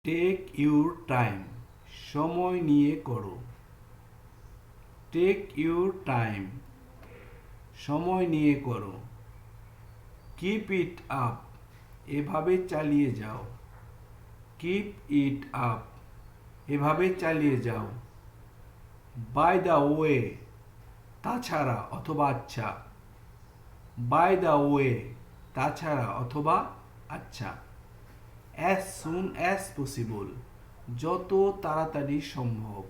Take your time, সময় নিয়ে করো। টেক ইউর টাইম, সময় নিয়ে করো। কিপ ইট আপ, এভাবে চালিয়ে যাও। কিপ ইট আপ, এভাবে চালিয়ে যাও। বাই দ্য ওয়ে, তাছাড়া অথবা আচ্ছা। বাই দ্য ওয়ে, তাছাড়া অথবা আচ্ছা। অ্যাজ সুন অ্যাজ পসিবল, যত তাড়াতাড়ি সম্ভব।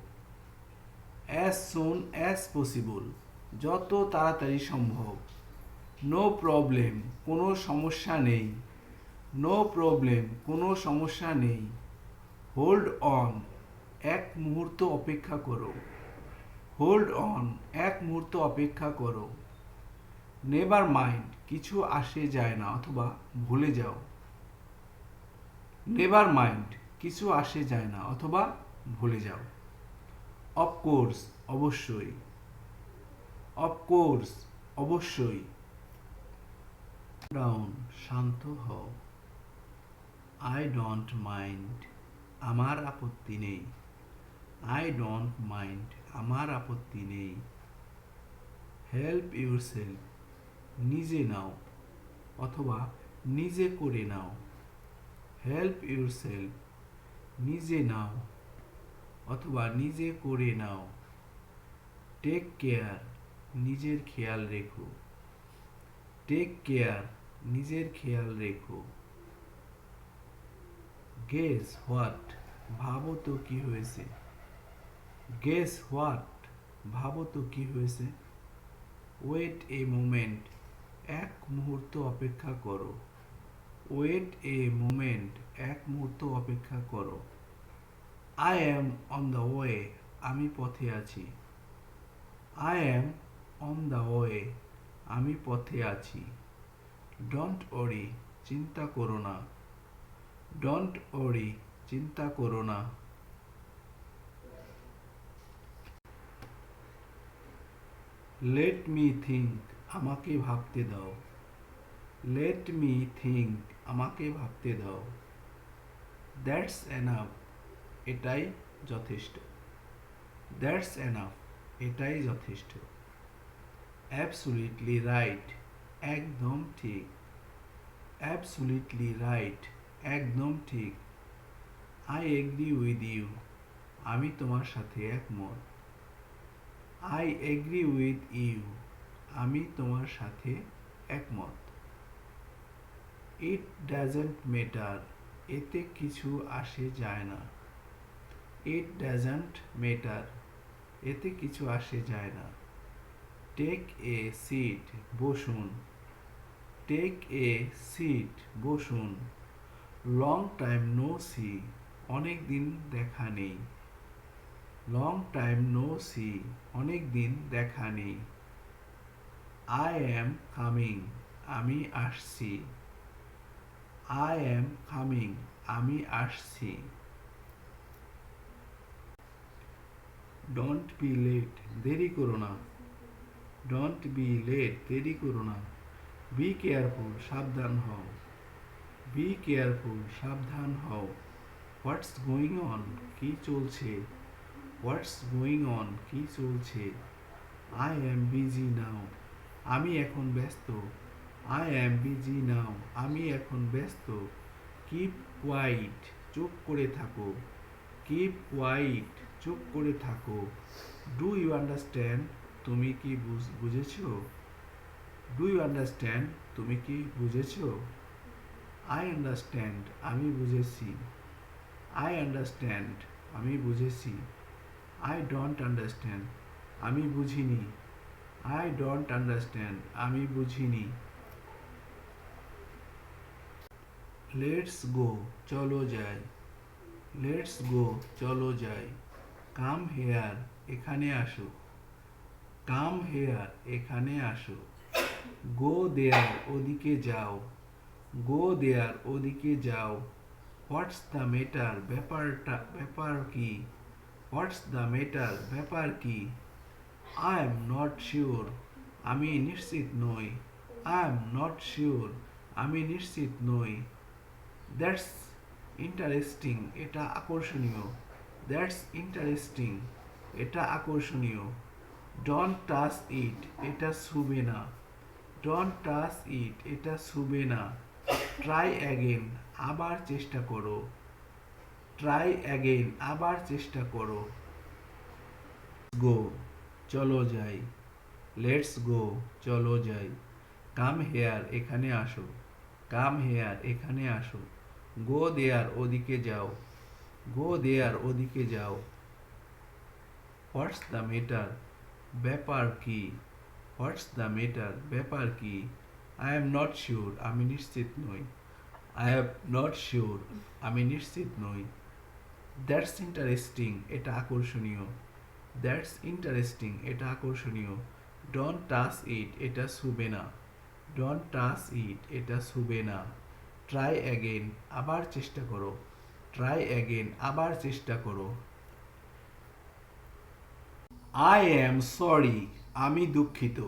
অ্যাজ সুন অ্যাজ পসিবল, যত তাড়াতাড়ি সম্ভব। নো প্রবলেম, কোনো সমস্যা নেই। নো প্রবলেম, কোনো সমস্যা নেই। হোল্ড অন, এক মুহূর্ত অপেক্ষা করো। হোল্ড অন, এক মুহূর্ত অপেক্ষা করো। নেভার মাইন্ড, কিছু আসে যায় না অথবা ভুলে যাও। নেভার মাইন্ড, কিছু আসে যায় না অথবা ভুলে যাও। অফকোর্স, অবশ্যই। অফকোর্স, অবশ্যই। ডাউন, শান্ত হও। আই ডোন্ট মাইন্ড, আমার আপত্তি নেই। আই ডোন্ট মাইন্ড, আমার আপত্তি নেই। হেল্প ইউরসেলফ, নিজে নাও অথবা নিজে করে নাও। হেল্প ইউরসেলফ, নিজে নাও অথবা নিজে করে নাও। টেক কেয়ার, নিজের খেয়াল রেখো। টেক কেয়ার, নিজের খেয়াল রেখো। গেস হোয়াট, ভাবো তো কি হয়েছে। গেস হোয়াট, ভাবো তো কি হয়েছে। ওয়েট এ মোমেন্ট, এক মুহূর্ত অপেক্ষা করো। ওয়েট এ মোমেন্ট, এক মুহূর্ত অপেক্ষা করো। I am on the way, আমি পথে আছি। I am on the way, আমি পথে আছি। ডোন্ট ওরি, চিন্তা করো না। ডোন্ট ওরি, চিন্তা করো না। লেট মি থিঙ্ক, আমাকে ভাবতে দাও। লেট মি থিঙ্ক, আমাকে ভাবতে দাও। দ্যাটস এনাফ, এটাই যথেষ্ট। দ্যাটস এনাফ, এটাই যথেষ্ট। অ্যাবসুলিটলি রাইট, একদম ঠিক। অ্যাবসুলিটলি রাইট, একদম ঠিক। আই এগ্রি উইথ ইউ, আমি তোমার সাথে একমত। আই এগ্রি উইথ ইউ, আমি তোমার সাথে একমত। ইট ডাজন্ট ম্যাটার, এতে কিছু আসে যায় না। ইট ডাজন্ট ম্যাটার, এতে কিছু আসে যায় না। টেক এ সিট, বসুন। টেক এ সিট, বসুন। লং টাইম নো সি, অনেক দিন দেখা নেই। লং টাইম নো সি, অনেক দিন দেখা নেই। আই অ্যাম কামিং, আমি আসছি। আই অ্যাম কামিং, আমি আসছি। ডোন্ট বি লেট, দেরি করো না। ডোন্ট বি লেট, দেরি করো না। বি কেয়ারফুল, সাবধান হও। বি কেয়ারফুল, সাবধান হও। হোয়াটস গোয়িং অন, কি চলছে। হোয়াটস গোয়িং অন, কি চলছে। আই অ্যাম বিজি নাও, আমি এখন ব্যস্ত। আই অ্যাম বিজি নাও, আমি এখন ব্যস্ত। কিপ কোয়াইট, চুপ করে থাকো। কিপ কোয়াইট, চুপ করে থাকো। ডু ইউ আন্ডারস্ট্যান্ড, তুমি কি বুঝেছো। ডু ইউ আন্ডারস্ট্যান্ড, তুমি কি বুঝেছো। আই আন্ডারস্ট্যান্ড, আমি বুঝেছি। আই আন্ডারস্ট্যান্ড, আমি বুঝেছি। আই ডোন্ট আন্ডারস্ট্যান্ড, আমি বুঝিনি। আই ডোন্ট আন্ডারস্ট্যান্ড, আমি বুঝিনি। লেটস গো, চলো যাই। লেটস গো, চলো যাই। কাম হেয়ার, এখানে আসো। কাম হেয়ার, এখানে আসো। গো দেয়ার, ওদিকে যাও। গো দেয়ার, ওদিকে যাও। হোয়াটস দ্য ম্যাটার, ব্যাপার কি। হোয়াটস দ্য ম্যাটার, ব্যাপার কি। আই এম নট শিওর, আমি নিশ্চিত নই। আই এম নট শিওর, আমি নিশ্চিত নই। দ্যাটস ইন্টারেস্টিং, এটা আকর্ষণীয়। দ্যাটস ইন্টারেস্টিং, এটা আকর্ষণীয়। ডোন্ট টাচ ইট, এটা ছুবে না। ডোন্ট টাচ ইট, এটা ছুবে না। ট্রাই অ্যাগেন, আবার চেষ্টা করো। ট্রাই অ্যাগেন, আবার চেষ্টা করো। গো, চলো যাই। লেটস গো, চলো যাই। কাম হেয়ার, এখানে আসো। কাম হেয়ার, এখানে আসো। গো দেয়ার, ওদিকে যাও। গো দেয়ার, ওদিকে যাও। হোয়াটস দ্য ম্যাটার, ব্যাপার কি? হোয়াটস দ্য ম্যাটার, ব্যাপার কি? আই এম নট শিওর, আমি নিশ্চিত নই। আই এম নট শিওর, আমি নিশ্চিত নই। দ্যাটস ইন্টারেস্টিং, এটা আকর্ষণীয়। দ্যাটস ইন্টারেস্টিং, এটা আকর্ষণীয়। ডোন্ট টাচ ইট, এটা ছুবে না। ডোন্ট টাচ ইট, এটা ছুবে না। ট্রাই অ্যাগেন, আবার চেষ্টা করো। ট্রাই অ্যাগেন, আবার চেষ্টা করো। আই এম সরি, আমি দুঃখিত।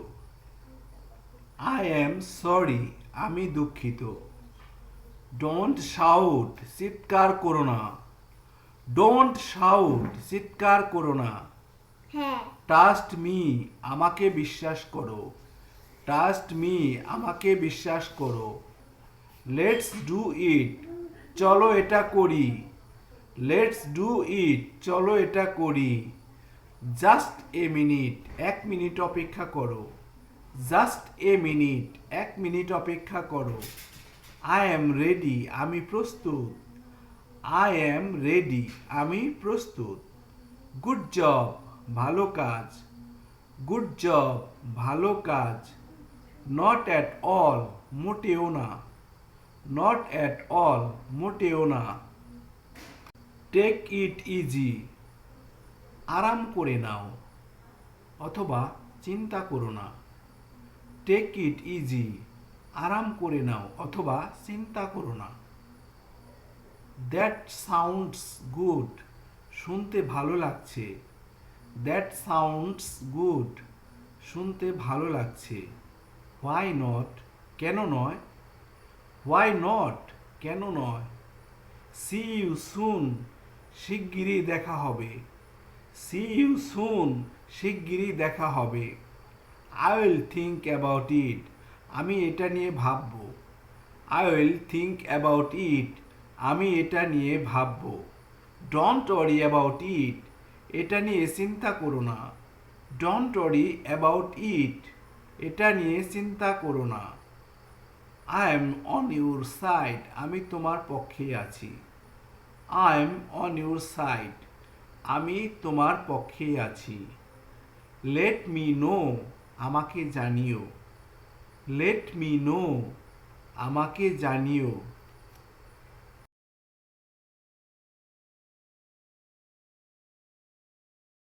আই এম সরি, আমি দুঃখিত। ডোন্ট শাউট, চিৎকার করো না। ডোন্ট শাউট, চিৎকার করো না। হ্যাঁ। ট্রাস্ট মি, আমাকে বিশ্বাস করো। ট্রাস্ট মি, আমাকে বিশ্বাস করো। লেটস ডু ইট, চলো এটা করি। লেটস ডু ইট, চলো এটা করি। জাস্ট এ মিনিট, এক মিনিট অপেক্ষা করো। জাস্ট এ মিনিট, এক মিনিট অপেক্ষা করো। আই এম রেডি, আমি প্রস্তুত। আই এম রেডি, আমি প্রস্তুত। গুড জব, ভালো কাজ। গুড জব, ভালো কাজ। নট অ্যাট অল, মোটেও না। নট অ্যাট অল, মোটেও না। টেক ইট ইজি, আরাম করে নাও। অথবা চিন্তা করো না। টেক ইট ইজি, আরাম করে নাও অথবা চিন্তা করো না। দ্যাট সাউন্ডস গুড, শুনতে ভালো লাগছে। দ্যাট সাউন্ডস গুড, শুনতে ভালো লাগছে। হোয়াই নট, কেন নয়? হোয়াই নট, কেন নয়? সি ইউ সুন, শিগগিরই দেখা হবে। সি ইউ সুন, শিগগিরই দেখা হবে। I will think about it, আমি এটা নিয়ে ভাববো। I will think about it, আমি এটা নিয়ে ভাববো। ডোন্ট ওয়ারি অ্যাবাউট ইট, এটা নিয়ে চিন্তা করো না। ডোন্ট ওয়ারি অ্যাবাউট ইট, এটা নিয়ে চিন্তা করো না। I am on your side, আমি তোমার পক্ষে আছি। I am on your side, আমি তোমার পক্ষে আছি। লেট মি নো, আমাকে জানিও। লেট মি নো, আমাকে জানিও।